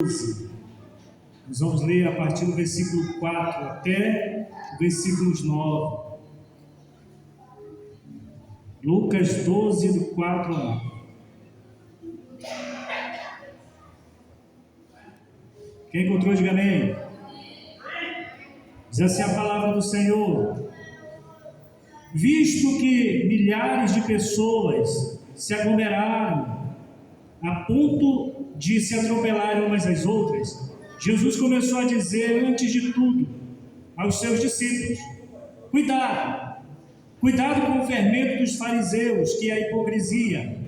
12. Nós vamos ler a partir do versículo 4 até o versículo 9. Lucas 12, do 4 a 9. Quem encontrou, diga amém. Diz assim a palavra do Senhor: visto que milhares de pessoas se aglomeraram a ponto de se atropelarem umas às outras, Jesus começou a dizer, antes de tudo, aos seus discípulos: cuidado com o fermento dos fariseus, que é a hipocrisia.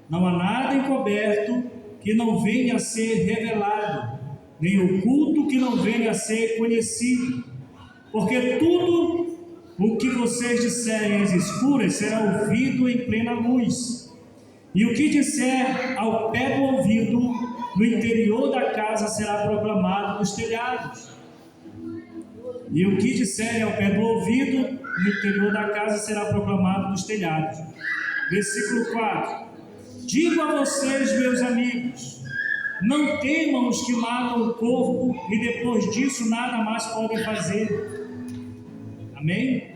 Não há nada encoberto que não venha a ser revelado, nem oculto que não venha a ser conhecido, porque tudo o que vocês disserem às escuras será ouvido em plena luz, e o que disser ao pé do ouvido, no interior da casa, será proclamado nos telhados. E o que disserem ao pé do ouvido, no interior da casa, será proclamado nos telhados. Versículo 4: digo a vocês, meus amigos, não temam os que matam o corpo e depois disso nada mais podem fazer. Amém?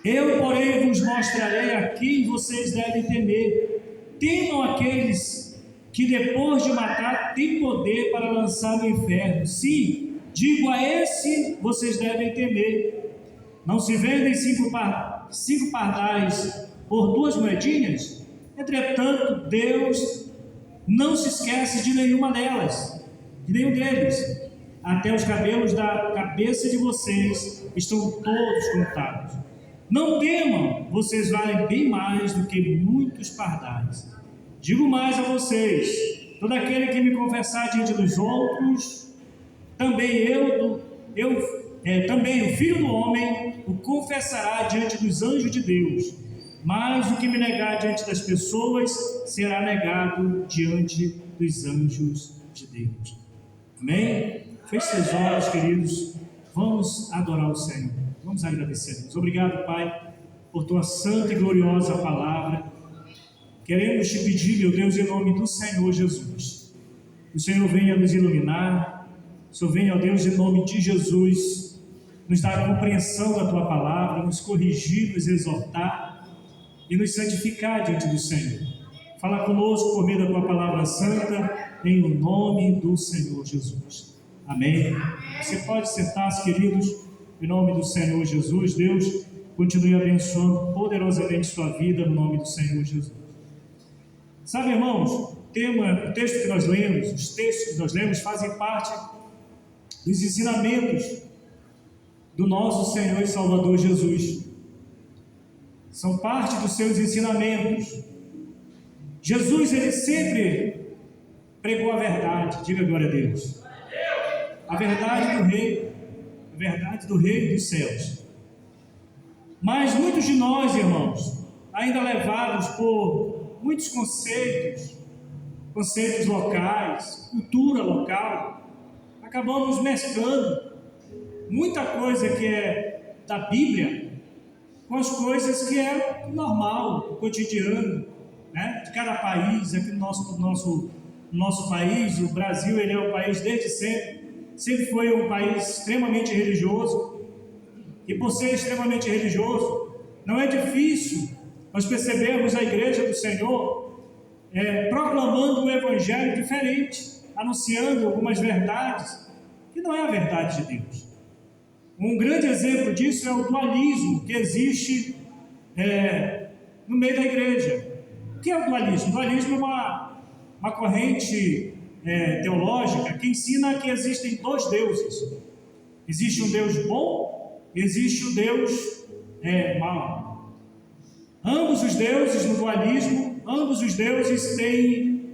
Eu, porém, vos mostrarei a quem vocês devem temer. Temam aqueles que depois de matar têm poder para lançar no inferno. Sim, digo, a esse vocês devem temer. Não se vendem cinco pardais por 2 moedinhas? Entretanto, Deus não se esquece de nenhuma delas, de nenhum deles. Até os cabelos da cabeça de vocês estão todos contados. Não temam, vocês valem bem mais do que muitos pardais. Digo mais a vocês: todo aquele que me confessar diante dos outros, também também o Filho do Homem o confessará diante dos anjos de Deus. Mas o que me negar diante das pessoas será negado diante dos anjos de Deus. Amém? Feche seus olhos, queridos. Vamos adorar o Senhor. Vamos agradecer a Deus. Obrigado, Pai, por tua santa e gloriosa palavra. Queremos te pedir, meu Deus, em nome do Senhor Jesus, que o Senhor venha nos iluminar. O Senhor venha, ó Deus, em nome de Jesus, nos dar a compreensão da tua palavra, nos corrigir, nos exortar e nos santificar diante do Senhor. Fala conosco por meio da tua palavra santa, em o nome do Senhor Jesus. Amém. Você pode sentar-se, queridos, em nome do Senhor Jesus. Deus continue abençoando poderosamente sua vida, no nome do Senhor Jesus. Sabe, irmãos, o texto que nós lemos, os textos que nós lemos fazem parte dos ensinamentos do nosso Senhor e Salvador Jesus. São parte dos seus ensinamentos. Jesus, ele sempre pregou a verdade. Diga glória a Deus. A verdade do reino, a verdade do reino dos céus. Mas muitos de nós, irmãos, ainda levados por muitos conceitos locais, cultura local, acabamos mesclando muita coisa que é da Bíblia com as coisas que é normal, o cotidiano, né, de cada país. Aqui no nosso país, o Brasil, ele é um país desde sempre foi um país extremamente religioso, e por ser extremamente religioso, não é difícil nós percebermos a igreja do Senhor proclamando um evangelho diferente, anunciando algumas verdades que não é a verdade de Deus. Um grande exemplo disso é o dualismo que existe no meio da igreja. O que é o dualismo? O dualismo é uma corrente teológica que ensina que existem 2 deuses. Existe um Deus bom e existe o Deus mau. Ambos os deuses, no dualismo, ambos os deuses têm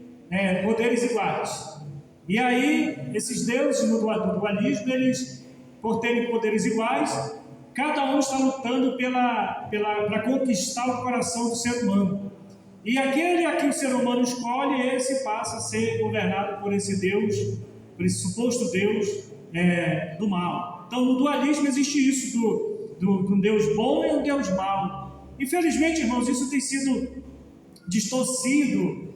poderes iguais. E aí, esses deuses no dualismo, eles, por terem poderes iguais, cada um está lutando para conquistar o coração do ser humano. E aquele a que o ser humano escolhe, esse passa a ser governado por esse Deus, por esse suposto Deus do mal. Então, no dualismo existe isso, do Deus bom e um Deus mau. Infelizmente, irmãos, isso tem sido distorcido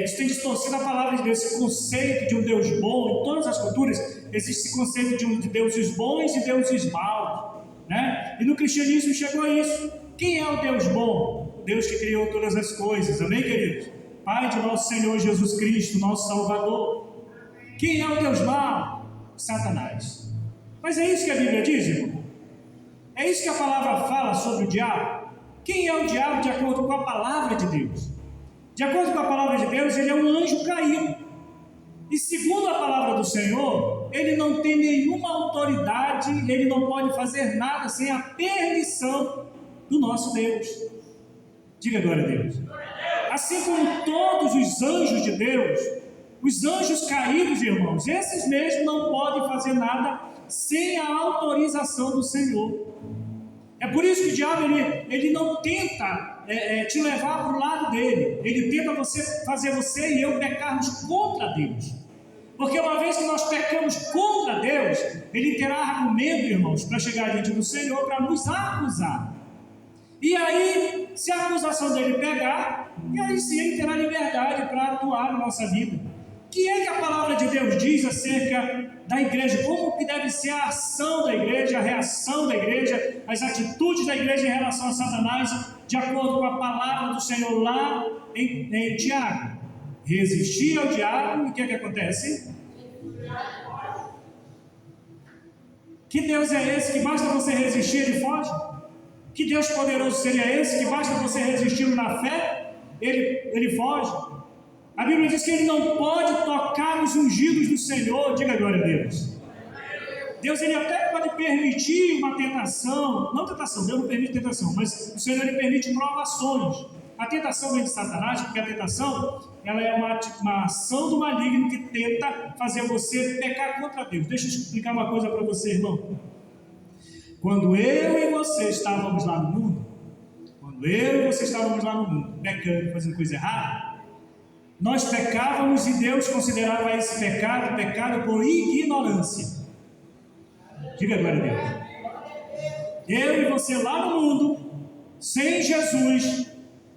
Isso tem distorcido a palavra de Deus, esse conceito de um Deus bom. Em todas as culturas existe esse conceito de deuses bons e deuses maus, né? E no cristianismo chegou a isso. Quem é o Deus bom? Deus que criou todas as coisas, amém, queridos? Pai de nosso Senhor Jesus Cristo, nosso Salvador. Quem é o Deus mau? Satanás. Mas é isso que a Bíblia diz, irmão? É isso que a palavra fala sobre o diabo? Quem é o diabo de acordo com a palavra de Deus? De acordo com a palavra de Deus, ele é um anjo caído. E segundo a palavra do Senhor, ele não tem nenhuma autoridade, ele não pode fazer nada sem a permissão do nosso Deus. Diga glória a Deus. Assim como todos os anjos de Deus, os anjos caídos, irmãos, esses mesmos não podem fazer nada sem a autorização do Senhor. É por isso que o diabo ele não tenta te levar para o lado dele. Ele tenta fazer você e eu pecarmos contra Deus. Porque uma vez que nós pecamos contra Deus, ele terá argumento, irmãos, para chegar diante do Senhor, para nos acusar. E aí, se a acusação dele pegar, e aí sim ele terá liberdade para atuar na nossa vida. O que é que a palavra de Deus diz acerca da igreja? Como que deve ser a ação da igreja, a reação da igreja, as atitudes da igreja em relação a Satanás, de acordo com a palavra do Senhor lá em Tiago? Resistir ao diabo, e o que é que acontece? Que Deus é esse que basta você resistir, ele foge? Que Deus poderoso seria esse que basta você resistir na fé, ele foge? A Bíblia diz que ele não pode tocar nos ungidos do Senhor. Diga glória a Deus. Deus ele até pode permitir uma tentação, não tentação, Deus não permite tentação, mas o Senhor ele permite provações. A tentação vem de Satanás, porque a tentação ela é uma ação do maligno que tenta fazer você pecar contra Deus. Deixa eu explicar uma coisa para você, irmão. Quando eu e você estávamos lá no mundo, pecando, fazendo coisa errada, nós pecávamos e Deus considerava esse pecado por ignorância. Diga glória a Deus. Eu e você lá no mundo, sem Jesus,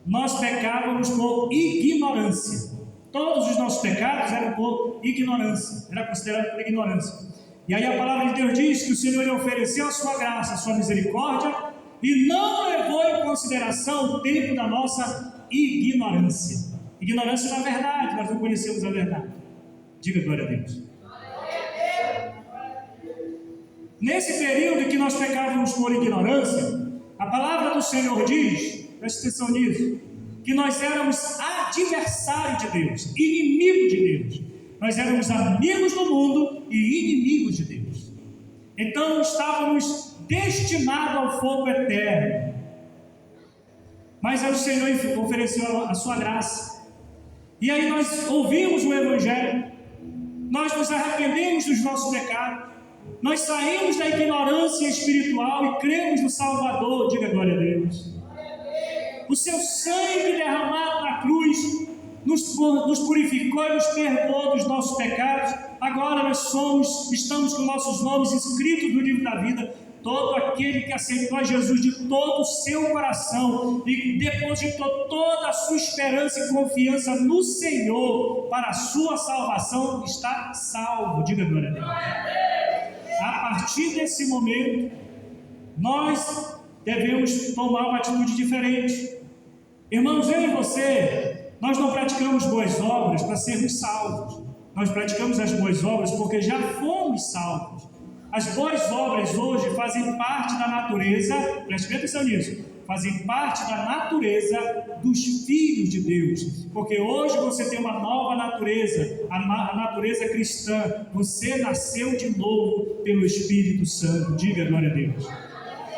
nós pecávamos por ignorância. Todos os nossos pecados eram por ignorância, era considerado por ignorância. E aí a palavra de Deus diz que o Senhor lhe ofereceu a sua graça, a sua misericórdia, e não levou em consideração o tempo da nossa ignorância. Ignorância na verdade, nós não conhecemos a verdade. Diga glória a Deus. Nesse período em que nós pecávamos por ignorância, a palavra do Senhor diz, preste atenção nisso, que nós éramos adversários de Deus, inimigos de Deus. Nós éramos amigos do mundo e inimigos de Deus. Então estávamos destinados ao fogo eterno. Mas aí o Senhor ofereceu a sua graça. E aí nós ouvimos o Evangelho, nós nos arrependemos dos nossos pecados, nós saímos da ignorância espiritual e cremos no Salvador. Diga glória a Deus. O seu sangue derramado na cruz nos purificou e nos perdoou dos nossos pecados. Agora nós estamos com nossos nomes escritos no livro da vida. Todo aquele que aceitou a Jesus de todo o seu coração e depositou toda a sua esperança e confiança no Senhor para a sua salvação, está salvo. Diga glória a Deus. A partir desse momento, nós devemos tomar uma atitude diferente. Irmãos, eu e você, nós não praticamos boas obras para sermos salvos. Nós praticamos as boas obras porque já fomos salvos. As boas obras hoje fazem parte da natureza, preste atenção nisso, fazem parte da natureza dos filhos de Deus, porque hoje você tem uma nova natureza, a natureza cristã. Você nasceu de novo pelo Espírito Santo. Diga glória a Deus.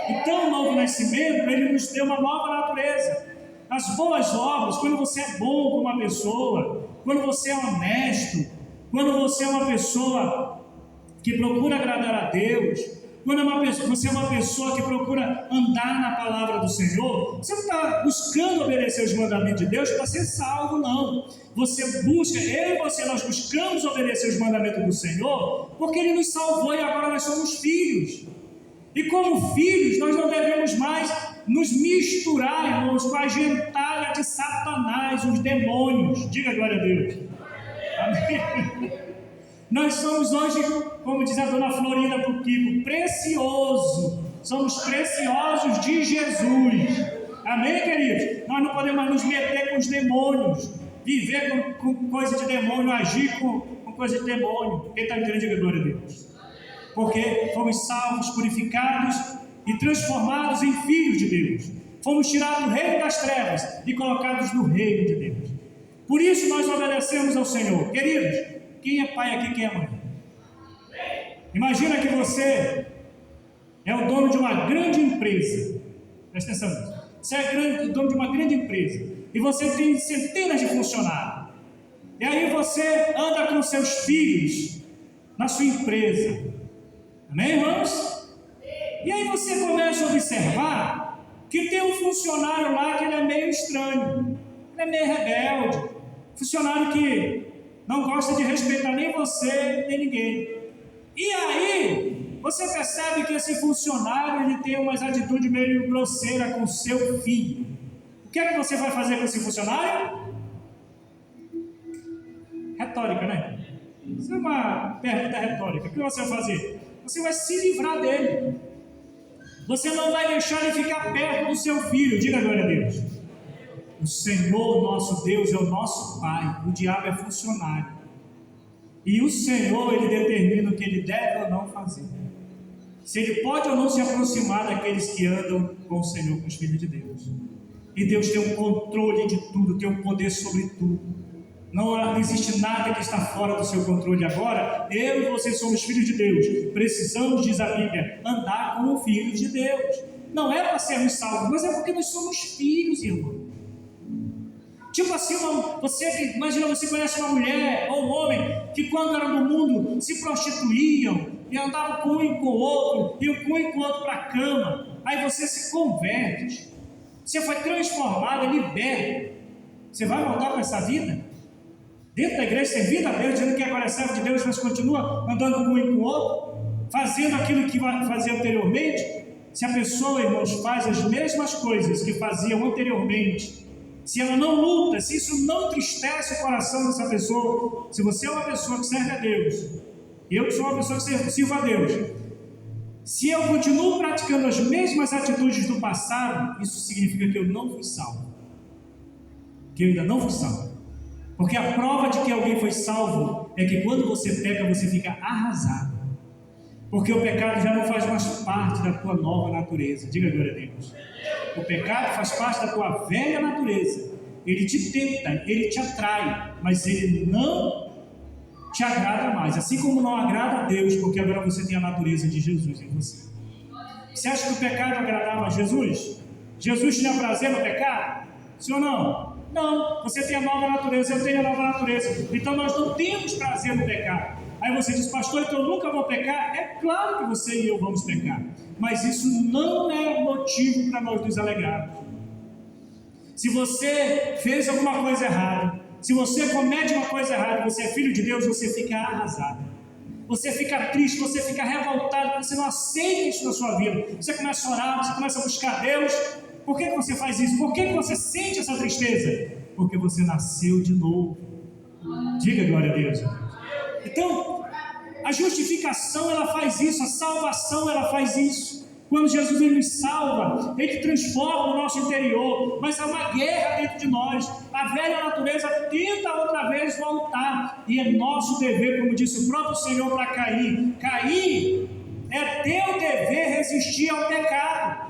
Então o novo nascimento, ele nos deu uma nova natureza. As boas obras, quando você é bom com uma pessoa, quando você é honesto, quando você é uma pessoa que procura agradar a Deus, quando você é uma pessoa que procura andar na palavra do Senhor, você não está buscando obedecer os mandamentos de Deus para ser salvo, não. Você busca, eu e você, nós buscamos obedecer os mandamentos do Senhor, porque Ele nos salvou e agora nós somos filhos. E como filhos, nós não devemos mais nos misturar, irmãos, com a gentalha de Satanás, os demônios. Diga glória a Deus. Amém. Nós somos hoje, como diz a dona Florinda para o Kiko, precioso. Somos preciosos de Jesus. Amém, queridos? Nós não podemos mais nos meter com os demônios, viver com coisa de demônio, agir com coisa de demônio. Quem está entendendo, diga glória a Deus. Porque fomos salvos, purificados e transformados em filhos de Deus. Fomos tirados do reino das trevas e colocados no reino de Deus. Por isso nós obedecemos ao Senhor. Queridos, quem é pai aqui, quem é mãe? Imagina que você é o dono de uma grande empresa. Presta atenção nisso. Você é o dono de uma grande empresa e você tem centenas de funcionários. E aí você anda com seus filhos na sua empresa. Amém, irmãos? E aí você começa a observar que tem um funcionário lá que ele é meio estranho, ele é meio rebelde, funcionário que não gosta de respeitar nem você, nem ninguém. E aí você percebe que esse funcionário ele tem umas atitudes meio grosseiras com seu filho. O que é que você vai fazer com esse funcionário? Retórica, né? Isso é uma pergunta retórica. O que você vai fazer? Você vai se livrar dele. Você não vai deixar ele ficar perto do seu filho. Diga glória a Deus. O Senhor, nosso Deus, é o nosso Pai. O diabo é funcionário. E o Senhor, Ele determina o que Ele deve ou não fazer. Se Ele pode ou não se aproximar daqueles que andam com o Senhor, com os filhos de Deus. E Deus tem um controle de tudo, tem um poder sobre tudo. Não existe nada que está fora do seu controle agora. Eu e você somos filhos de Deus. Precisamos, diz a Bíblia, andar como filhos de Deus. Não é para sermos salvos, mas é porque nós somos filhos, irmão. Tipo assim, imagina, você conhece uma mulher ou um homem que quando eram do mundo se prostituíam e andavam com um e com o outro, iam com um e com o outro para a cama. Aí você se converte, você foi transformado, liberto. Você vai voltar para essa vida? Dentro da igreja, servindo a Deus, dizendo que agora é servo de Deus, mas continua andando com um e com o outro, fazendo aquilo que fazia anteriormente. Se a pessoa, irmãos, faz as mesmas coisas que faziam anteriormente, se ela não luta, se isso não entristece o coração dessa pessoa, se você é uma pessoa que serve a Deus, eu sou uma pessoa que sirvo a Deus, se eu continuo praticando as mesmas atitudes do passado, isso significa que eu não fui salvo, que eu ainda não fui salvo, porque a prova de que alguém foi salvo é que quando você peca, você fica arrasado, porque o pecado já não faz mais parte da tua nova natureza. Diga glória a Deus. O pecado faz parte da tua velha natureza. Ele te tenta, ele te atrai, mas ele não te agrada mais. Assim como não agrada a Deus, porque agora você tem a natureza de Jesus em você. Você acha que o pecado agradava a Jesus? Jesus tinha prazer no pecado? Sim ou não? Não. Você tem a nova natureza, eu tenho a nova natureza. Então nós não temos prazer no pecado. Aí você diz, pastor, então eu nunca vou pecar? É claro que você e eu vamos pecar, mas isso não é motivo para nós nos alegrarmos. Se você fez alguma coisa errada, se você comete uma coisa errada, você é filho de Deus, você fica arrasado, você fica triste, você fica revoltado, você não aceita isso na sua vida, você começa a orar, você começa a buscar Deus. Por que você faz isso? Por que você sente essa tristeza? Porque você nasceu de novo. Diga glória a Deus. Então, a justificação ela faz isso, a salvação ela faz isso. Quando Jesus ele nos salva, ele transforma o nosso interior, mas há uma guerra dentro de nós. A velha natureza tenta outra vez voltar, e é nosso dever, como disse o próprio Senhor para Caim. Caim, é teu dever resistir ao pecado.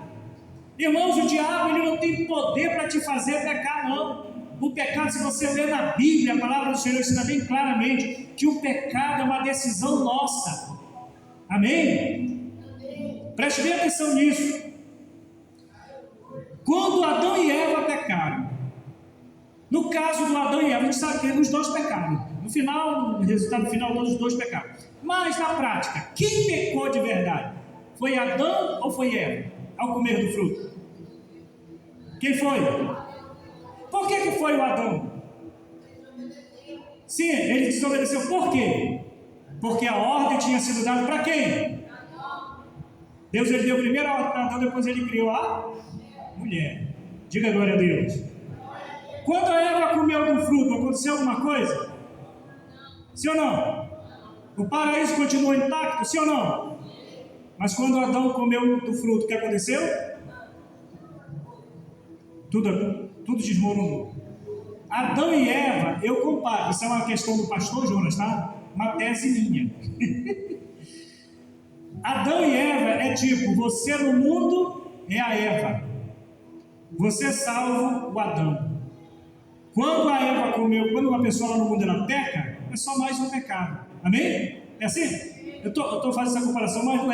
Irmãos, o diabo ele não tem poder para te fazer pecar, não. O pecado, se você ler na Bíblia, a palavra do Senhor ensina bem claramente que o pecado é uma decisão nossa. Amém? Preste bem atenção nisso. Quando Adão e Eva pecaram, no caso do Adão e Eva, a gente sabe que os dois pecaram. No final, o resultado final, os dois pecaram. Mas na prática, quem pecou de verdade? Foi Adão ou foi Eva? Ao comer do fruto? Quem foi? Por que foi o Adão? Sim, ele desobedeceu. Por quê? Porque a ordem tinha sido dada para quem? Deus ele deu primeiro a ordem para Adão, depois ele criou a Mulher. Diga glória a Deus. Quando a Eva comeu do fruto, aconteceu alguma coisa? Sim ou não? O paraíso continuou intacto, sim ou não? Mas quando Adão comeu do fruto, o que aconteceu? Tudo desmoronou. Adão e Eva, eu comparo, isso é uma questão do pastor Jonas, tá? Uma tese minha. Adão e Eva é tipo, você no mundo é a Eva, você é salvo o Adão. Quando a Eva comeu, quando uma pessoa lá no mundo ela peca, é só mais um pecado, amém? É assim? Eu estou fazendo essa comparação, mas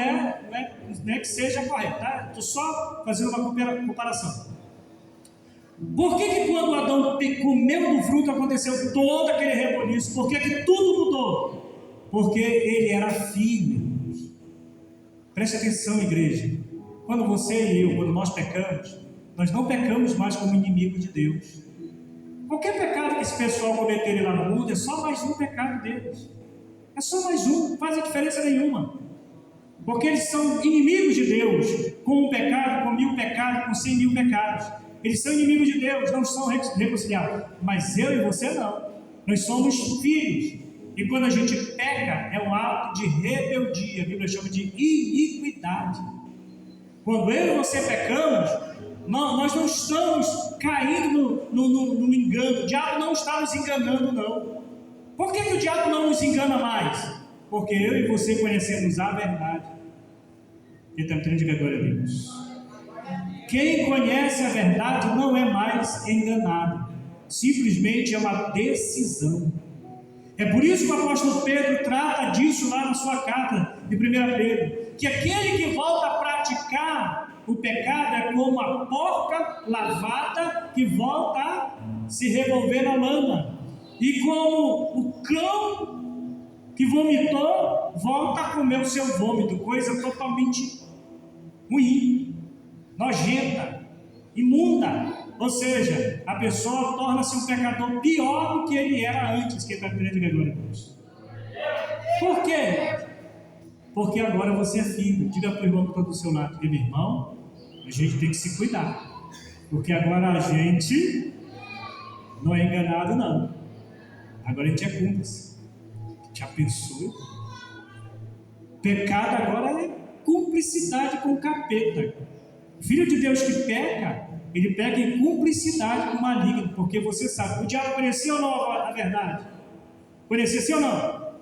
não é que seja correto, tá? Estou só fazendo uma comparação. Por que quando Adão comeu do fruto aconteceu todo aquele reboliço? Por que tudo mudou? Porque ele era filho. Preste atenção, igreja. Quando você e eu, quando nós pecamos, nós não pecamos mais como inimigo de Deus. Qualquer pecado que esse pessoal cometerem lá no mundo é só mais um pecado deles. É só mais um, não faz diferença nenhuma. Porque eles são inimigos de Deus, com um pecado, com 1000 pecados, com 100 mil pecados. Eles são inimigos de Deus, não são reconciliados. Mas eu e você não. Nós somos filhos. E quando a gente peca, é um ato de rebeldia. A Bíblia chama de iniquidade. Quando eu e você pecamos, nós não estamos caindo no engano. O diabo não está nos enganando, não. Por que o diabo não nos engana mais? Porque eu e você conhecemos a verdade. Então, diga glória a Deus. Quem conhece a verdade não é mais enganado. Simplesmente é uma decisão. É por isso que o apóstolo Pedro trata disso lá na sua carta de 1 Pedro. Que aquele que volta a praticar o pecado é como a porca lavada que volta a se revolver na lama. E como o cão que vomitou volta a comer o seu vômito. Coisa totalmente ruim, nojenta, imunda. Ou seja, a pessoa torna-se um pecador pior do que ele era antes. Que está querendo dizer glória a Deus. Por quê? Porque agora você é filho. Diga para o irmão que está do seu lado, meu irmão, a gente tem que se cuidar. Porque agora a gente não é enganado, não. Agora a gente é cúmplice. Já pensou? Pecado agora é cumplicidade com o capeta. Filho de Deus que peca, ele pega em cumplicidade com o maligno, porque você sabe, o diabo conhecia ou não a verdade? Conhecia sim ou não?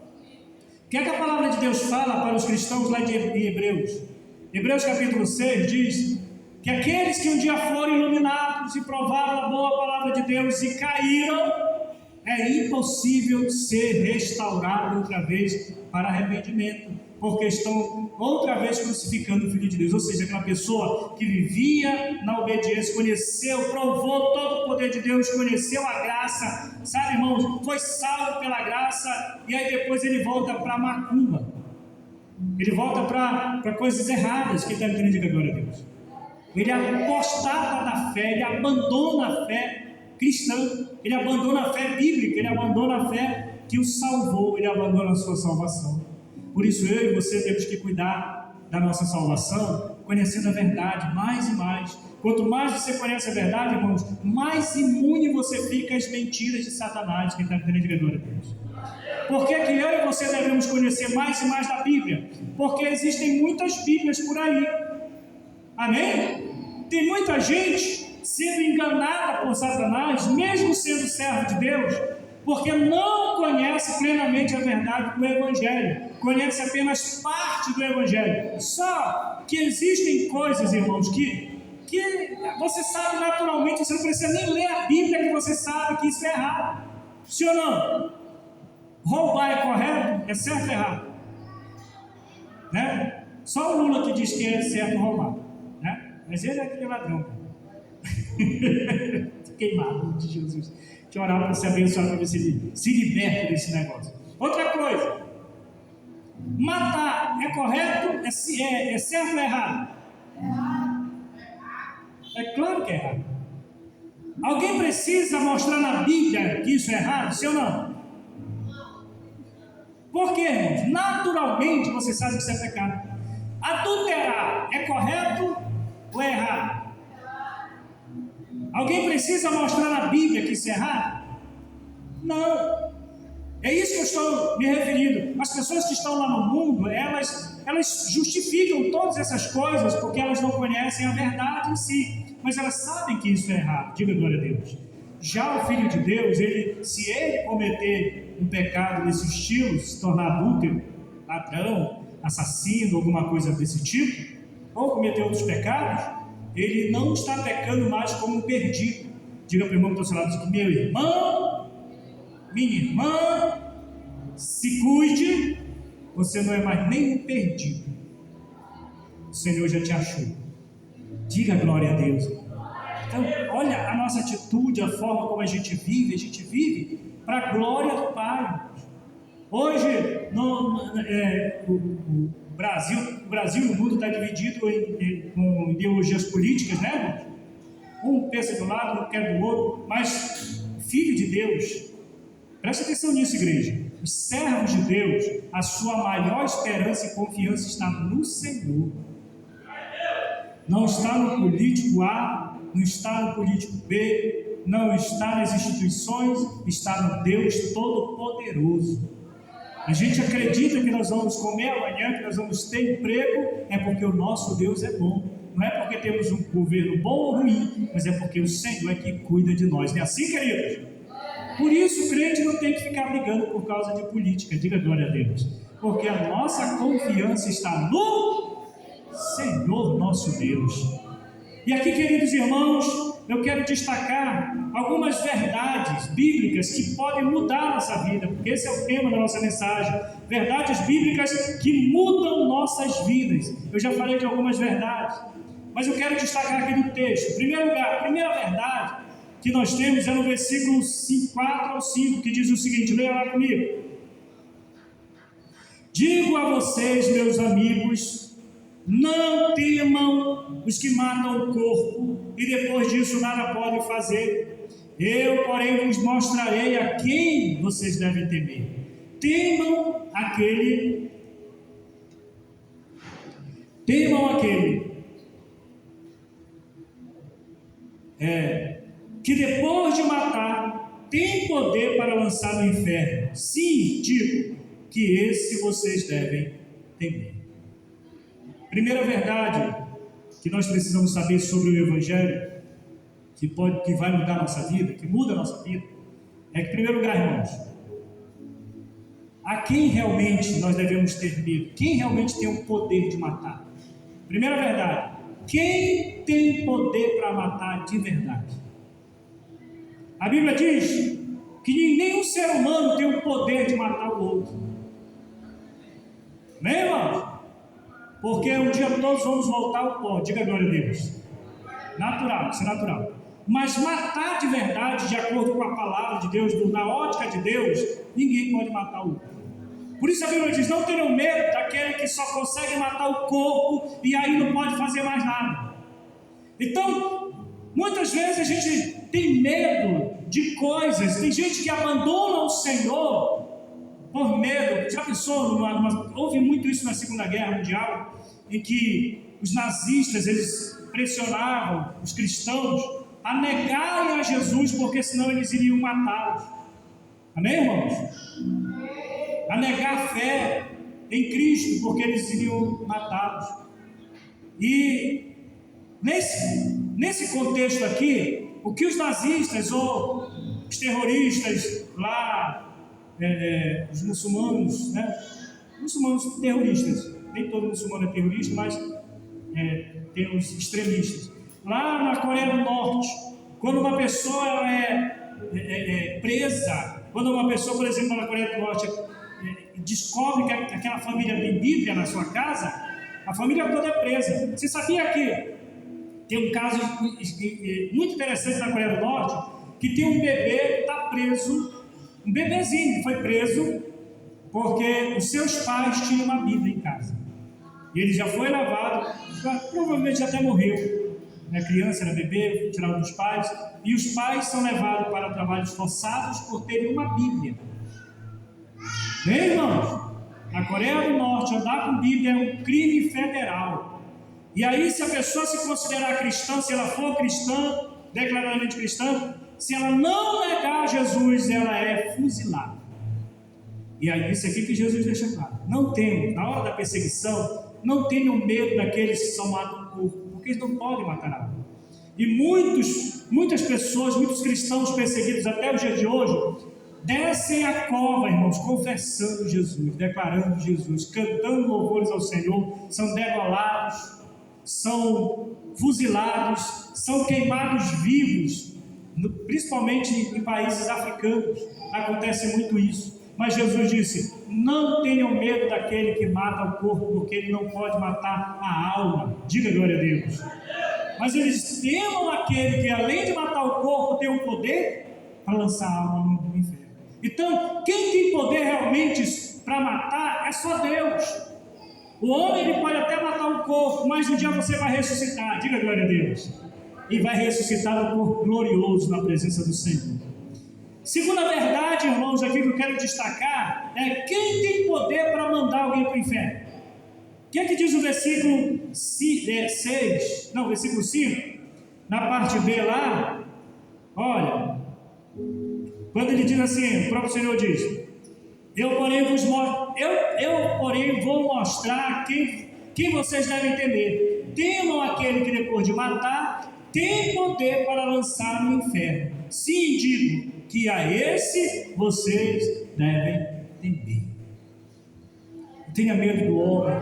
O que é que a palavra de Deus fala para os cristãos lá em Hebreus? Hebreus capítulo 6 diz que aqueles que um dia foram iluminados e provaram a boa palavra de Deus e caíram, é impossível ser restaurado outra vez para arrependimento, porque estão outra vez crucificando o Filho de Deus. Ou seja, aquela pessoa que vivia na obediência, conheceu, provou todo o poder de Deus, conheceu a graça, sabe, irmãos, foi salvo pela graça, e aí depois ele volta para a macumba, ele volta para coisas erradas. Quem está me entendendo, diga glória a Deus. Ele apostata da fé, ele abandona a fé cristã, ele abandona a fé bíblica, ele abandona a fé que o salvou, ele abandona a sua salvação. Por isso eu e você temos que cuidar da nossa salvação, conhecendo a verdade mais e mais. Quanto mais você conhece a verdade, irmãos, mais imune você fica às mentiras de Satanás. Quem está entendendo, diga glória a Deus. Por que eu e você devemos conhecer mais e mais da Bíblia? Porque existem muitas Bíblias por aí. Amém? Tem muita gente sendo enganada por Satanás, mesmo sendo servo de Deus, porque não conhece plenamente a verdade do Evangelho, conhece apenas parte do Evangelho. Só que existem coisas, irmãos, que você sabe naturalmente, você não precisa nem ler a Bíblia, que você sabe que isso é errado. Sim ou não? Roubar é correto? É certo ou errado? Né? Só o Lula que diz que é certo roubar, né? Mas ele é aquele ladrão. Queimado de Jesus. Deixa eu orar para você abençoar, para ver se ele se liberta desse negócio. Outra coisa, matar é correto? É certo ou errado? É claro que é errado. Alguém precisa mostrar na Bíblia que isso é errado, sim ou não? Por quê, irmãos? Naturalmente você sabe que isso é pecado. Adulterar é correto ou é errado? Alguém precisa mostrar na Bíblia que isso é errado? Não. É isso que eu estou me referindo. As pessoas que estão lá no mundo, elas justificam todas essas coisas porque elas não conhecem a verdade em si, mas elas sabem que isso é errado. Diga glória a Deus. Já o Filho de Deus, se ele cometer um pecado desse estilo, se tornar adúltero, ladrão, assassino, alguma coisa desse tipo, ou cometer outros pecados, ele não está pecando mais como um perdido. Diga para o irmão que está ao seu lado, meu irmão, minha irmã, se cuide, você não é mais nem um perdido. O Senhor já te achou. Diga glória a Deus. Então, olha a nossa atitude, a forma como a gente vive para a glória do Pai. Hoje, o Brasil e o mundo está dividido em ideologias políticas, né? Um pensa de um lado, outro quer do outro, mas Filho de Deus, preste atenção nisso, igreja. Os servos de Deus, a sua maior esperança e confiança está no Senhor. Não está no político A, não está no político B, não está nas instituições, está no Deus Todo-Poderoso. A gente acredita que nós vamos comer amanhã, que nós vamos ter emprego, é porque o nosso Deus é bom. Não é porque temos um governo bom ou ruim, mas é porque o Senhor é que cuida de nós. Não é assim, queridos? Por isso o crente não tem que ficar brigando por causa de política. Diga glória a Deus. Porque a nossa confiança está no Senhor nosso Deus. E aqui, queridos irmãos, eu quero destacar algumas verdades bíblicas que podem mudar a nossa vida, porque esse é o tema da nossa mensagem. Verdades bíblicas que mudam nossas vidas. Eu já falei de algumas verdades, mas eu quero destacar aqui no texto. Em primeiro lugar, a primeira verdade que nós temos é no versículo 4 ao 5, que diz o seguinte, leia lá comigo. Digo a vocês, meus amigos, não temam os que matam o corpo e depois disso nada podem fazer. Eu, porém, vos mostrarei a quem vocês devem temer. Temam aquele que depois de matar tem poder para lançar no inferno. Sim, digo que esse vocês devem temer. Primeira verdade que nós precisamos saber sobre o Evangelho, que vai mudar a nossa vida, que muda a nossa vida, é que, em primeiro lugar, irmãos, a quem realmente nós devemos ter medo? Quem realmente tem o poder de matar? Primeira verdade, quem tem poder para matar de verdade? A Bíblia diz que nenhum ser humano tem o poder de matar o outro. Não é, irmãos? Porque um dia todos vamos voltar ao pó. Diga glória a Deus. Natural, isso é natural. Mas matar de verdade, de acordo com a palavra de Deus, na ótica de Deus, ninguém pode matar o outro. Por isso a Bíblia diz, não tenham medo daquele que só consegue matar o corpo e aí não pode fazer mais nada. Então, muitas vezes a gente tem medo de coisas, tem gente que abandona o Senhor por medo. Já pensou, houve muito isso na Segunda Guerra Mundial, em que os nazistas, eles pressionavam os cristãos a negarem a Jesus, porque senão eles iriam matá-los. Amém, irmãos? A negar a fé em Cristo, porque eles iriam matá-los. E nesse contexto aqui, o que os nazistas ou os terroristas lá, os muçulmanos, né? Muçulmanos terroristas, nem todo muçulmano é terrorista, mas tem os extremistas. Lá na Coreia do Norte, quando uma pessoa é presa, quando uma pessoa, por exemplo, na Coreia do Norte descobre que aquela família tem Bíblia na sua casa, a família toda é presa. Você sabia que tem um caso muito interessante na Coreia do Norte, que tem um bebê que está preso, um bebezinho que foi preso porque os seus pais tinham uma Bíblia em casa. E ele já foi lavado, provavelmente até morreu. A criança era bebê, tirado dos pais, e os pais são levados para trabalhos forçados por terem uma Bíblia. Bem, irmãos, na Coreia do Norte, andar com Bíblia é um crime federal. E aí, se a pessoa se considerar cristã, se ela for cristã, declaradamente cristã, se ela não negar Jesus, ela é fuzilada. E aí, isso aqui que Jesus deixa claro: não tenham, na hora da perseguição, não tenham medo daqueles que são matam o corpo, porque eles não podem matar a alma. E muitas pessoas, muitos cristãos perseguidos até o dia de hoje, descem a cova, irmãos, confessando Jesus, declarando Jesus, cantando louvores ao Senhor, são degolados, são fuzilados, são queimados vivos, principalmente em países africanos, acontece muito isso. Mas Jesus disse: não tenham medo daquele que mata o corpo, porque ele não pode matar a alma. Diga glória a Deus. Mas eles temam aquele que, além de matar o corpo, tem o poder para lançar a alma no inferno. Então, quem tem poder realmente para matar é só Deus. O homem, ele pode até matar o corpo, mas um dia você vai ressuscitar. Diga glória a Deus. E vai ressuscitar um corpo glorioso na presença do Senhor. Segunda verdade, irmãos, aqui que eu quero destacar é: quem tem poder para mandar alguém para o inferno? O que é que diz o versículo 6, não, versículo 5, na parte B lá? Olha, quando ele diz assim, o próprio Senhor diz: eu porém vou mostrar quem vocês devem temer. Temam aquele que depois de matar tem poder para lançar no inferno. Sim, digo que a esse vocês devem temer. Não tenha medo do homem,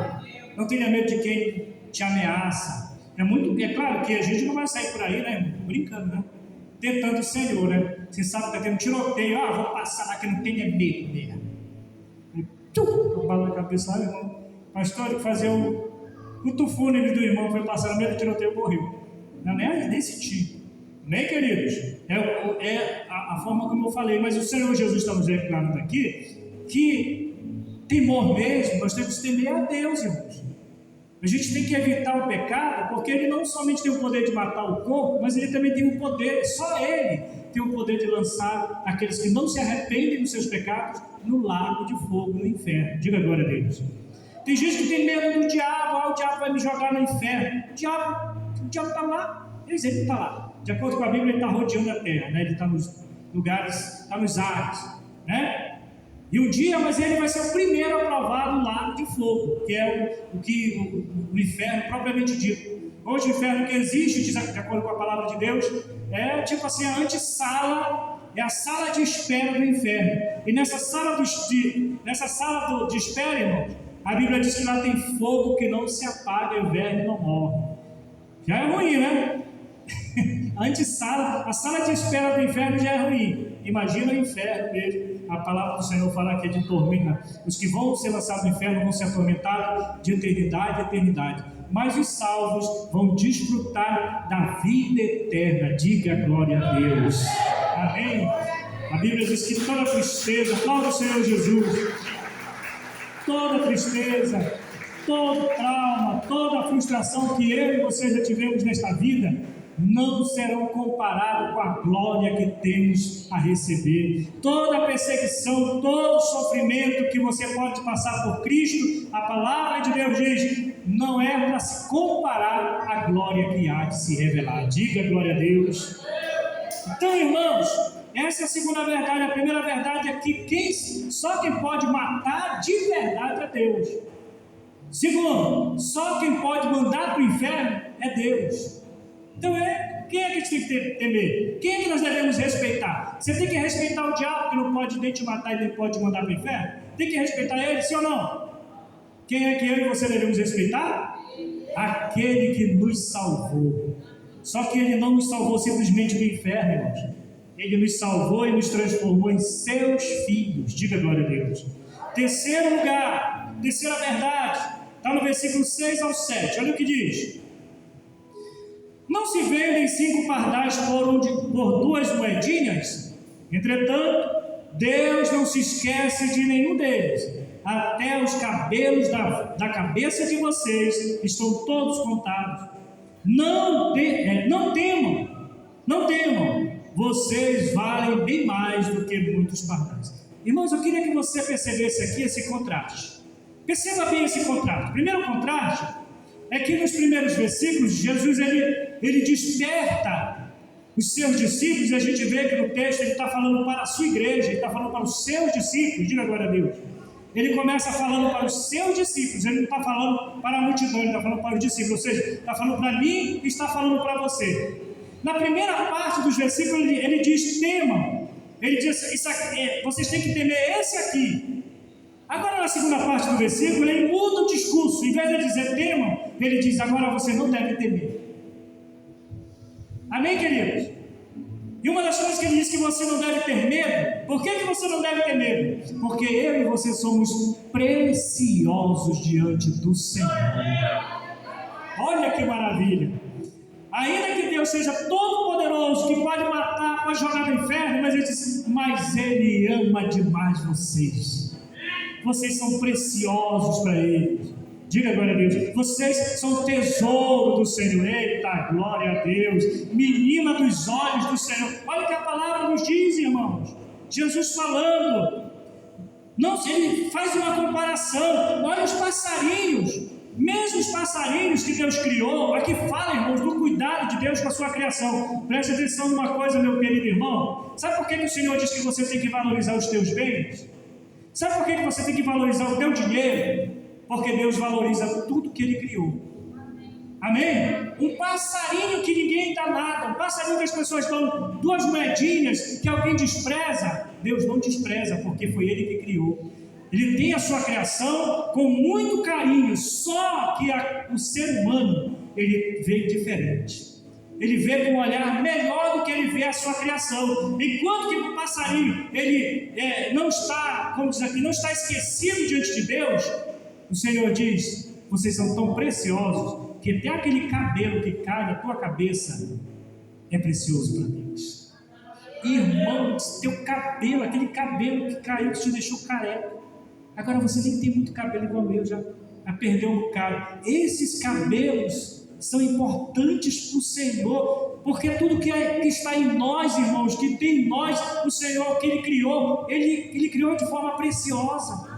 não tenha medo de quem te ameaça. É claro que a gente não vai sair por aí, né, brincando, né, tentando o Senhor, né? Você sabe que está tendo tiroteio, vou passar lá que não tenha medo mesmo. Eu falo na cabeça, irmão, pastor que fazia o tufúnel do irmão, foi passar no meio do tiroteio, morreu. Não é nem senti, nem, queridos, é a forma como eu falei. Mas o Senhor Jesus está nos declarando aqui que temor mesmo, nós temos que temer a Deus, irmãos. A gente tem que evitar o pecado, porque ele não somente tem o poder de matar o corpo, mas ele também tem o poder, só ele tem o poder de lançar aqueles que não se arrependem dos seus pecados no lago de fogo, no inferno. Diga glória a Deus. Tem gente que tem medo do diabo, o diabo vai me jogar no inferno. O diabo está lá, ele está lá. De acordo com a Bíblia, ele está rodeando a terra, né? Ele está nos lugares, está nos ares, né? E um dia, mas ele vai ser o primeiro a provar no lago de fogo, que é o inferno propriamente dito. Hoje o inferno que existe, de acordo com a palavra de Deus, é tipo assim, a antessala, é a sala de espera do inferno. E nessa sala de espera, irmão, a Bíblia diz que lá tem fogo que não se apaga e o verme não morre. Já é ruim, né? A sala de espera do inferno já é ruim. Imagina o inferno mesmo. A palavra do Senhor fala que é de tormento. Os que vão ser lançados no inferno vão ser atormentados de eternidade a eternidade. Mas os salvos vão desfrutar da vida eterna. Diga glória a Deus. Amém? A Bíblia diz que toda tristeza, aplauda o Senhor Jesus, toda tristeza, todo trauma, toda frustração que eu e você já tivemos nesta vida, não serão comparados com a glória que temos a receber. Toda perseguição, todo sofrimento que você pode passar por Cristo, a palavra de Deus diz, não é para se comparar à glória que há de se revelar. Diga glória a Deus. Então, irmãos, essa é a segunda verdade. A primeira verdade é que só quem pode matar de verdade é Deus. Segundo, só quem pode mandar para o inferno é Deus. Então, quem é que a gente tem que temer? Quem é que nós devemos respeitar? Você tem que respeitar o diabo, que não pode nem te matar e nem pode te mandar para o inferno? Tem que respeitar ele, sim ou não? Quem é que eu e você devemos respeitar? Aquele que nos salvou. Só que ele não nos salvou simplesmente do inferno, irmãos. Ele nos salvou e nos transformou em seus filhos. Diga glória a Deus. Terceiro lugar, terceira verdade, está no versículo 6 ao 7. Olha o que diz. Não se vendem 5 pardais por 2 moedinhas? Entretanto, Deus não se esquece de nenhum deles. Até os cabelos da cabeça de vocês estão todos contados. Não temam, vocês valem bem mais do que muitos pardais. Irmãos, eu queria que você percebesse aqui esse contraste. Perceba bem esse contraste. O primeiro contraste é que nos primeiros versículos, Jesus ele desperta os seus discípulos, e a gente vê que no texto ele está falando para a sua igreja, ele está falando para os seus discípulos, diga glória a Deus. Ele começa falando para os seus discípulos, ele não está falando para a multidão, ele está falando para os discípulos, ou seja, está falando para mim e está falando para você. Na primeira parte dos versículos ele diz: temam. Ele diz: isso aqui, vocês têm que temer esse aqui. Agora na segunda parte do versículo ele muda o discurso, em vez de dizer temam, ele diz: agora você não deve temer. Amém, queridos? E uma das coisas que ele diz que você não deve ter medo, por que você não deve ter medo? Porque eu e você somos preciosos diante do Senhor. Olha que maravilha! Ainda que Deus seja todo poderoso, que pode matar, pode jogar no inferno, mas ele diz: mas Ele ama demais vocês. Vocês são preciosos para Ele. Diga glória a Deus. Vocês são tesouro do Senhor. Eita, glória a Deus. Menina dos olhos do Senhor. Olha o que a palavra nos diz, irmãos. Jesus falando. Não, ele faz uma comparação. Olha os passarinhos. Mesmo os passarinhos que Deus criou. Aqui fala, irmãos, do cuidado de Deus com a sua criação. Preste atenção numa coisa, meu querido irmão. Sabe por que o Senhor diz que você tem que valorizar os teus bens? Sabe por que você tem que valorizar o teu dinheiro? Porque Deus valoriza tudo que Ele criou. Amém? Um passarinho que ninguém dá nada, um passarinho que as pessoas dão 2 moedinhas que alguém despreza, Deus não despreza, porque foi Ele que criou. Ele tem a sua criação com muito carinho, só que o ser humano, ele vê diferente. Ele vê com um olhar melhor do que ele vê a sua criação. Enquanto que o passarinho, ele não está, como diz aqui, não está esquecido diante de Deus, o Senhor diz: vocês são tão preciosos, que até aquele cabelo que cai da tua cabeça é precioso para Deus. Irmão, teu cabelo, aquele cabelo que caiu, que te deixou careca. Agora você nem tem muito cabelo igual o meu, já perdeu um bocado. Esses cabelos são importantes para o Senhor, porque tudo que está em nós, irmãos, que tem em nós, o Senhor que Ele criou, Ele criou de forma preciosa.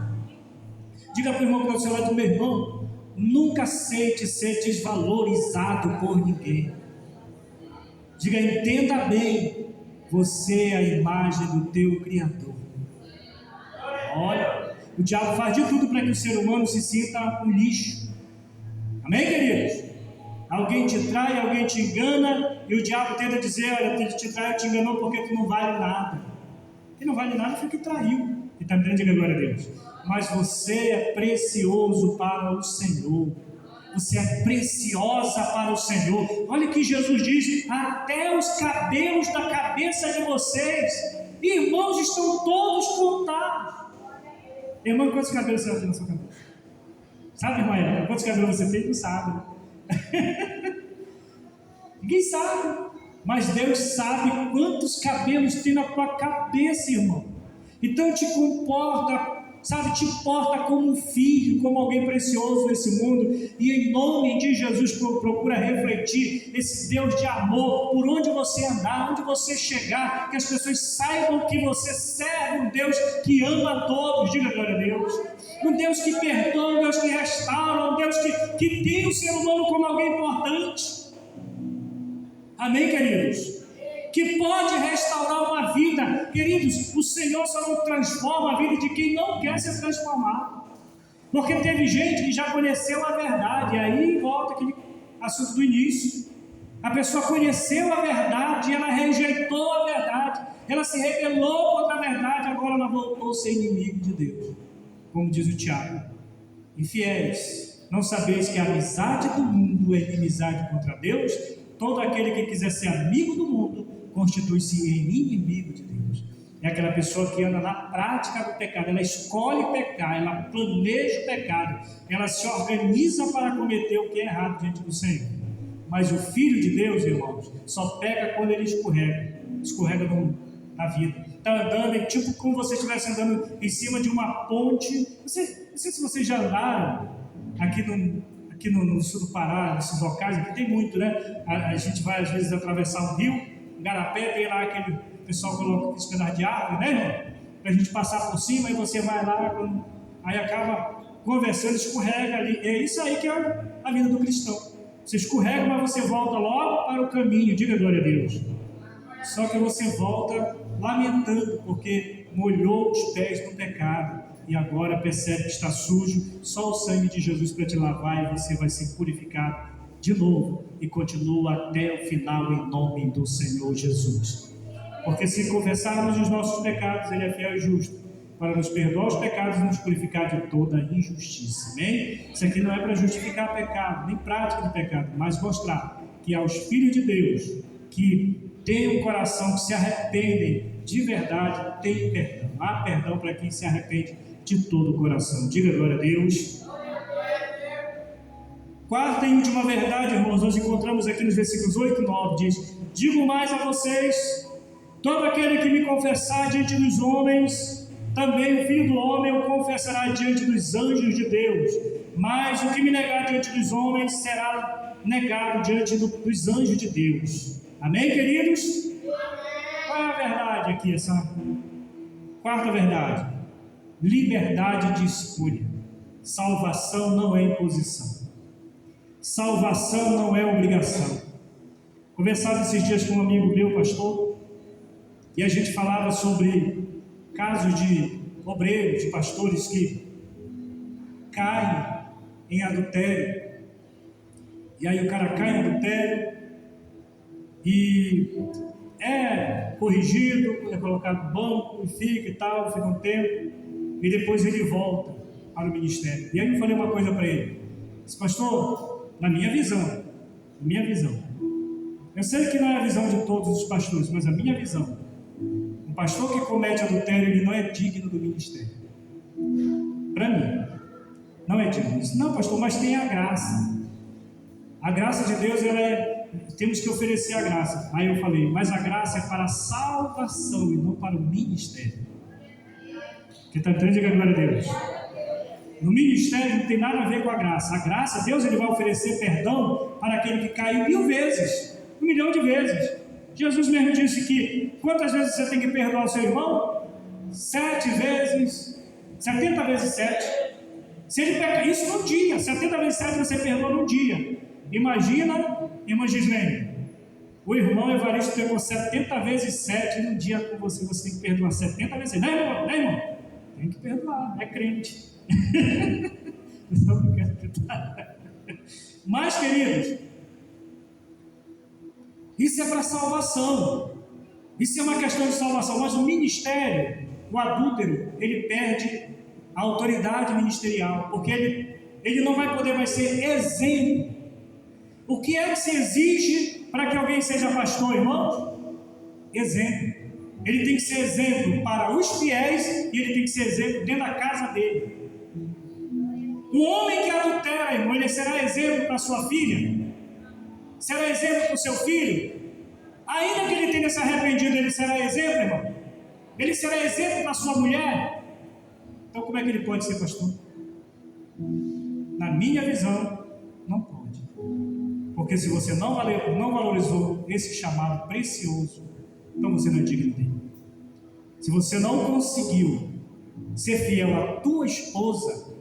Diga para o irmão que está ao seu lado: meu irmão, nunca aceite ser desvalorizado por ninguém. Diga: entenda bem, você é a imagem do teu Criador. Olha, o diabo faz de tudo para que o ser humano se sinta um lixo. Amém, queridos? Alguém te trai, alguém te engana, e o diabo tenta dizer: olha, ele te traiu, te enganou porque tu não vale nada. Quem não vale nada foi que traiu. E também diga glória a Deus. Mas você é precioso para o Senhor. Você é preciosa para o Senhor. Olha que Jesus diz: até os cabelos da cabeça de vocês, irmãos, estão todos contados. Irmão, quantos cabelos você tem na sua cabeça? Sabe, irmã? Quantos cabelos você tem? Não sabe. Ninguém sabe. Mas Deus sabe quantos cabelos tem na tua cabeça, irmão. Então te comporta, sabe, te porta como um filho, como alguém precioso nesse mundo, e em nome de Jesus procura refletir esse Deus de amor, por onde você andar, onde você chegar, que as pessoas saibam que você serve um Deus que ama a todos. Diga glória a Deus. Um Deus que perdoa, um Deus que restaura, um Deus que tem o ser humano como alguém importante. Amém, queridos? Que pode restaurar uma vida. Queridos, o Senhor só não transforma a vida de quem não quer ser transformado. Porque teve gente que já conheceu a verdade, e aí volta aquele assunto do início. A pessoa conheceu a verdade e ela rejeitou a verdade, ela se rebelou contra a verdade, agora ela voltou a ser inimigo de Deus. Como diz o Tiago: infiéis, não sabeis que a amizade do mundo é inimizade contra Deus? Todo aquele que quiser ser amigo do mundo constitui-se em inimigo de Deus. É aquela pessoa que anda na prática do pecado, ela escolhe pecar, ela planeja o pecado, ela se organiza para cometer o que é errado diante do Senhor. Mas o Filho de Deus, irmãos, só peca quando ele escorrega na vida. Está andando, tipo como você estivesse andando em cima de uma ponte. Não sei se vocês já andaram aqui no sul do Pará, nesses locais, aqui tem muito, né? A gente vai às vezes atravessar um rio, um garapé, tem lá aquele pessoal coloca aqueles pedaços de árvore, né, irmão? Para a gente passar por cima, e você vai lá, aí acaba conversando, escorrega ali. É isso aí que é a vida do cristão. Você escorrega, mas você volta logo para o caminho. Diga glória a Deus. Só que você volta lamentando porque molhou os pés no pecado e agora percebe que está sujo. Só o sangue de Jesus para te lavar e você vai ser purificado de novo e continua até o final em nome do Senhor Jesus. Porque se confessarmos os nossos pecados, Ele é fiel e justo para nos perdoar os pecados e nos purificar de toda injustiça. Amém? Isso aqui não é para justificar pecado, nem prática de pecado, mas mostrar que aos filhos de Deus que têm um coração, que se arrependem de verdade, tem perdão. Há perdão para quem se arrepende de todo o coração. Diga glória a Deus. Quarta e última verdade, irmãos, nós encontramos aqui nos versículos 8 e 9, diz: digo mais a vocês, todo aquele que me confessar diante dos homens, também o Filho do Homem o confessará diante dos anjos de Deus. Mas o que me negar diante dos homens será negado diante dos anjos de Deus. Amém, queridos? Qual é a verdade aqui, essa quarta verdade? Liberdade de escolha. Salvação não é imposição. Salvação não é obrigação. Conversava esses dias com um amigo meu, pastor, e a gente falava sobre casos de obreiros, de pastores que caem em adultério. E aí o cara cai em adultério e é corrigido, é colocado no banco, e fica um tempo, e depois ele volta para o ministério. E aí eu falei uma coisa para ele: disse, pastor, na minha visão, eu sei que não é a visão de todos os pastores, mas a minha visão, um pastor que comete adultério, ele não é digno do ministério. Para mim, não é digno. Disse, não, pastor, mas tem a graça. A graça de Deus, temos que oferecer a graça. Aí eu falei, mas a graça é para a salvação e não para o ministério. Quem está entendendo, diga glória a Deus. No ministério não tem nada a ver com a graça. A graça, Deus, ele vai oferecer perdão para aquele que caiu 1000 vezes, 1 milhão de vezes. Jesus mesmo disse que quantas vezes você tem que perdoar o seu irmão? 7 vezes, 70 vezes 7. Se ele peca isso num dia, 70 vezes 7 você perdoa num dia. Imagina, irmã Gislene, o irmão Evaristo pegou 70 vezes 7 num dia com você, você tem que perdoar 70 vezes 7. Não, irmão? Tem que perdoar, é crente. Mas, queridos, isso é para salvação, isso é uma questão de salvação. Mas o ministério, o adúltero, ele perde a autoridade ministerial, porque ele não vai poder mais ser exemplo. O que é que se exige para que alguém seja pastor, irmãos? Exemplo. Ele tem que ser exemplo para os fiéis e ele tem que ser exemplo dentro da casa dele. Um homem que adultera, irmão, ele será exemplo para sua filha? Será exemplo para o seu filho? Ainda que ele tenha se arrependido, ele será exemplo, irmão? Ele será exemplo para sua mulher? Então como é que ele pode ser pastor? Na minha visão, não pode. Porque se você não valorizou esse chamado precioso, então você não é digno dele. Se você não conseguiu ser fiel à tua esposa,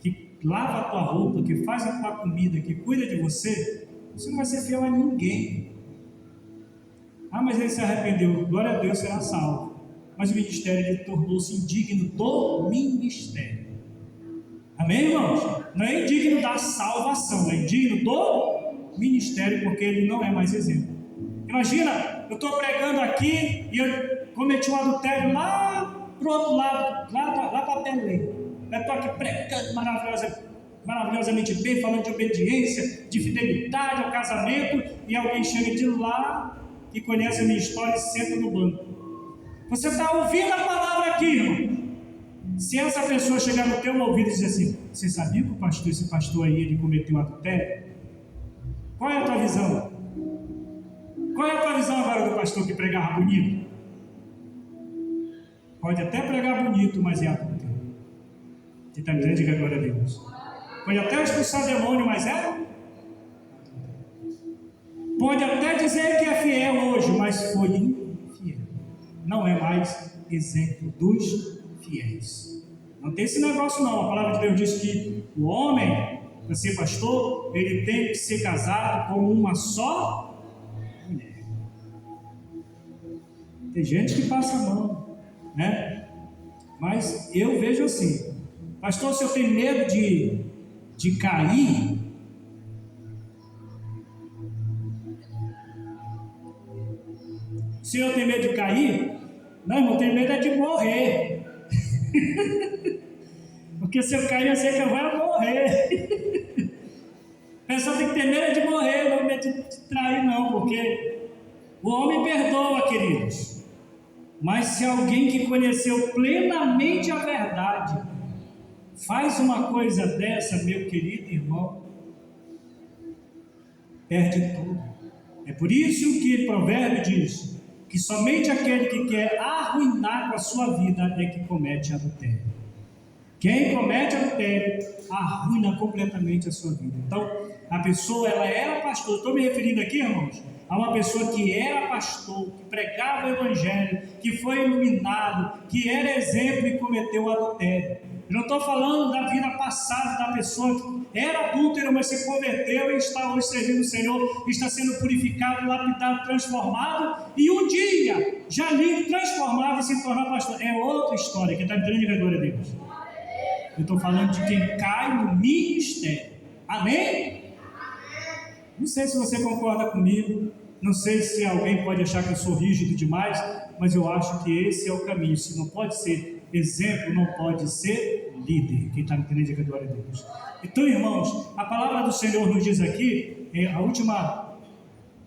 que lava a tua roupa, que faz a tua comida, que cuida de você, você não vai ser fiel a ninguém. Ah, mas ele se arrependeu, glória a Deus, será salvo. Mas o ministério, ele tornou-se indigno do ministério. Amém, irmãos? Não é indigno da salvação, é indigno do ministério, porque ele não é mais exemplo. Imagina, eu estou pregando aqui e eu cometi um adultério lá para o outro lado, lá para Belém. Eu estou aqui pregando maravilhosamente bem, falando de obediência, de fidelidade ao casamento, e alguém chega de lá e conhece a minha história e senta no banco. Você está ouvindo a palavra aqui, irmão? Se essa pessoa chegar no teu ouvido e dizer assim, você sabia que esse pastor aí, ele cometeu um adultério? Qual é a tua visão? Qual é a tua visão agora do pastor que pregava bonito? Pode até pregar bonito, mas é adultério. Você está me dizendo, diga glória a Deus. Pode até expulsar demônio, mas é? Pode até dizer que é fiel hoje, mas foi infiel. Não é mais exemplo dos fiéis. Não tem esse negócio não. A palavra de Deus diz que o homem, para ser pastor, ele tem que ser casado com uma só mulher. Tem gente que passa a mão, né? Mas eu vejo assim, pastor, se eu tenho medo de cair, se eu tenho medo de cair, não, irmão, eu tenho medo é de morrer. Porque se eu cair, eu sei que eu vou morrer. A pessoa tem que ter medo de morrer, não medo de trair, não, porque o homem perdoa, queridos. Mas se alguém que conheceu plenamente a verdade faz uma coisa dessa, meu querido irmão, perde tudo. É por isso que o provérbio diz que somente aquele que quer arruinar com a sua vida é que comete adultério. Quem comete adultério arruina completamente a sua vida. Então, a pessoa, ela era pastor. Estou me referindo aqui, irmãos, a uma pessoa que era pastor, que pregava o evangelho, que foi iluminado, que era exemplo e cometeu adultério. Eu não estou falando da vida passada da pessoa que era adúltero, mas se converteu e está hoje servindo o Senhor, está sendo purificado, lapidado, transformado, e um dia, já lindo, transformado e se tornar pastor. É outra história, que está me dando glória a Deus. Eu estou falando de quem cai no ministério. Amém? Não sei se você concorda comigo, não sei se alguém pode achar que eu sou rígido demais, mas eu acho que esse é o caminho. Se não pode ser exemplo, não pode ser líder. Quem está me entendendo, diga glória a Deus. Então, irmãos, a palavra do Senhor nos diz aqui, a última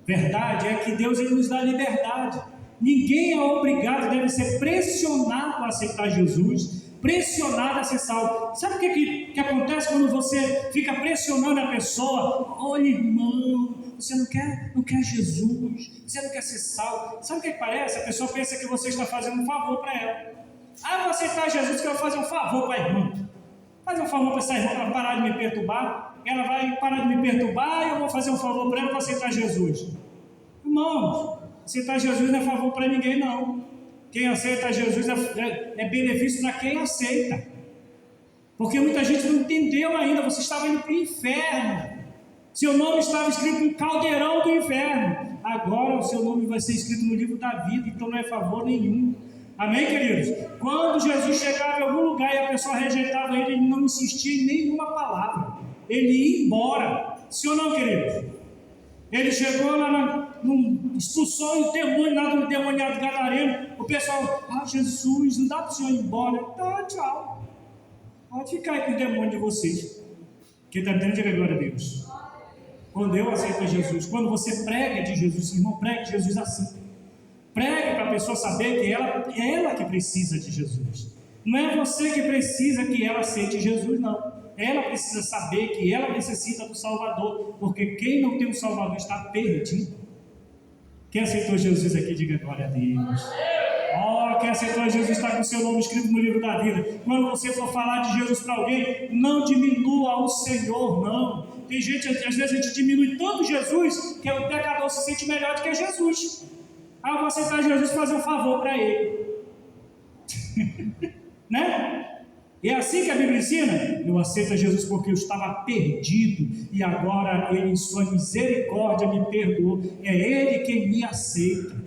verdade é que Deus, ele nos dá liberdade. Ninguém é obrigado, deve ser pressionado a aceitar Jesus, pressionado a ser salvo. Sabe o que acontece quando você fica pressionando a pessoa? Olha, irmão, você não quer Jesus, você não quer ser salvo. Sabe o que parece? A pessoa pensa que você está fazendo um favor para ela. Ah, vou aceitar Jesus, que eu vou fazer um favor para a irmã. Fazer um favor para essa irmã, para parar de me perturbar. Ela vai parar de me perturbar e eu vou fazer um favor para ela para aceitar Jesus. Irmãos, aceitar Jesus não é favor para ninguém, não. Quem aceita Jesus é benefício para quem aceita. Porque muita gente não entendeu ainda. Você estava indo para o inferno. Seu nome estava escrito no caldeirão do inferno. Agora o seu nome vai ser escrito no livro da vida. Então não é favor nenhum. Amém, queridos? Quando Jesus chegava em algum lugar e a pessoa rejeitava ele, ele não insistia em nenhuma palavra. Ele ia embora. Sim ou não, queridos? Ele chegou lá, expulsou o demônio lá do endemoniado gadareno. O pessoal, Jesus, não dá para o senhor ir embora. Tá, tchau. Pode ficar aí com o demônio de vocês. Quem está entendendo, diga glória a Deus. Quando eu aceito Jesus, quando você prega de Jesus, irmão, pregue Jesus assim. Pregue para a pessoa saber que ela que precisa de Jesus. Não é você que precisa que ela aceite Jesus, não. Ela precisa saber que ela necessita do Salvador, porque quem não tem um Salvador está perdido. Quem aceitou Jesus aqui, diga glória a Deus. Quem aceitou Jesus está com o seu nome escrito no livro da vida. Quando você for falar de Jesus para alguém, não diminua o Senhor, não. Tem gente, às vezes a gente diminui tanto Jesus, que o pecador se sente melhor do que Jesus. Eu vou aceitar Jesus e fazer um favor para ele. Né? E é assim que a Bíblia ensina. Eu aceito Jesus porque eu estava perdido e agora ele, em sua misericórdia, me perdoou. É ele quem me aceita.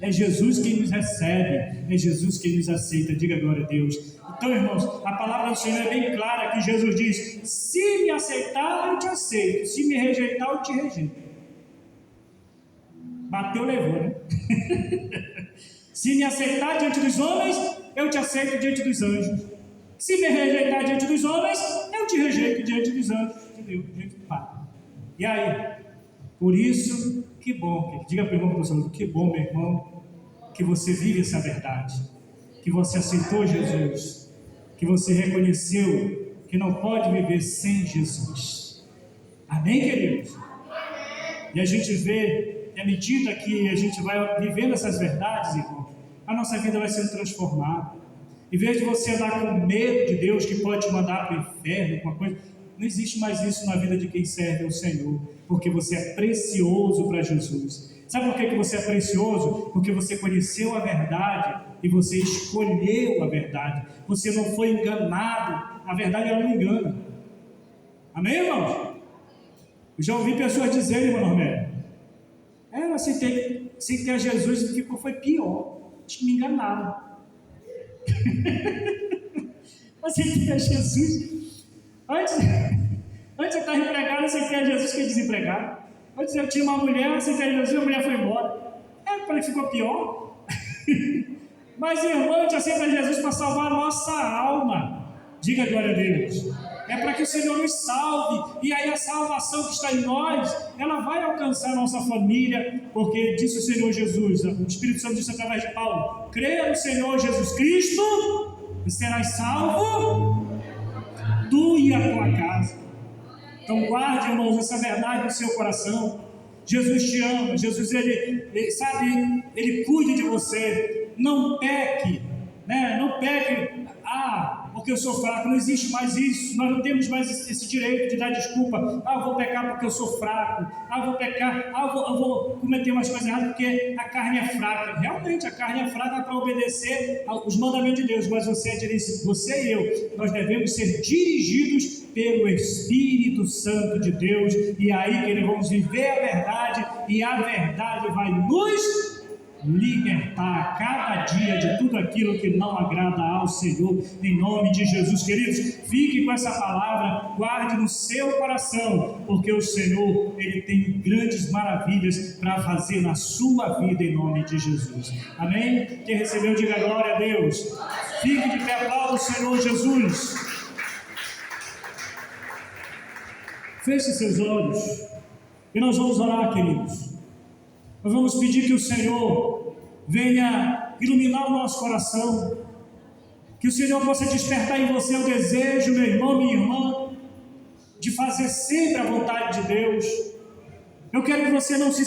É Jesus quem nos recebe. É Jesus quem nos aceita. Diga glória a Deus. Então, irmãos, a palavra do Senhor é bem clara, que Jesus diz: se me aceitar, eu te aceito. Se me rejeitar, eu te rejeito. Bateu, levou, né? Se me aceitar diante dos homens, eu te aceito diante dos anjos. Se me rejeitar diante dos homens, eu te rejeito diante dos anjos de Deus, diante do Pai. E aí? Por isso, que bom, diga para o irmão que você falou, que bom, meu irmão, que você vive essa verdade, que você aceitou Jesus, que você reconheceu que não pode viver sem Jesus. Amém, queridos? E a gente vê, à medida que a gente vai vivendo essas verdades, irmão, a nossa vida vai sendo transformada. Em vez de você andar com medo de Deus, que pode te mandar para o inferno, alguma coisa, não existe mais isso na vida de quem serve ao Senhor, porque você é precioso para Jesus. Sabe por que você é precioso? Porque você conheceu a verdade e você escolheu a verdade. Você não foi enganado. A verdade, ela não engana. Amém, irmãos? Eu já ouvi pessoas dizerem, irmão Normério, eu aceitei aceitei a Jesus e ficou, foi pior. Acho que me enganaram. Aceitei a Jesus. Antes eu estava empregado, aceitei a Jesus, fiquei desempregado. Antes eu tinha uma mulher, aceitei a Jesus, a mulher foi embora. Falei que ficou pior. Mas, irmão, a gente aceita Jesus para salvar a nossa alma. Diga glória a Deus. É para que o Senhor nos salve. E aí a salvação que está em nós, ela vai alcançar a nossa família. Porque disse o Senhor Jesus, o Espírito Santo disse através de Paulo: creia no Senhor Jesus Cristo e serás salvo, tu e a tua casa. Então guarde, irmãos, essa verdade no seu coração. Jesus te ama, Jesus ele sabe, ele cuida de você. Não peque, né? Não peque, porque eu sou fraco. Não existe mais isso. Nós não temos mais esse direito de dar desculpa. Eu vou pecar porque eu sou fraco. Eu vou pecar, eu vou cometer umas coisas erradas porque a carne é fraca. Realmente a carne é fraca para obedecer aos mandamentos de Deus, mas você e eu, nós devemos ser dirigidos pelo Espírito Santo de Deus, e aí que nós vamos viver a verdade, e a verdade vai nos libertar cada dia de tudo aquilo que não agrada ao Senhor, em nome de Jesus. Queridos, fique com essa palavra, guarde no seu coração, porque o Senhor, Ele tem grandes maravilhas para fazer na sua vida, em nome de Jesus. Amém? Quem recebeu, diga glória a Deus. Fique de pé, aplauda o Senhor Jesus. Feche seus olhos e nós vamos orar, queridos. Nós vamos pedir que o Senhor venha iluminar o nosso coração, que o Senhor possa despertar em você o desejo, meu irmão, minha irmã, de fazer sempre a vontade de Deus. Eu quero que você não se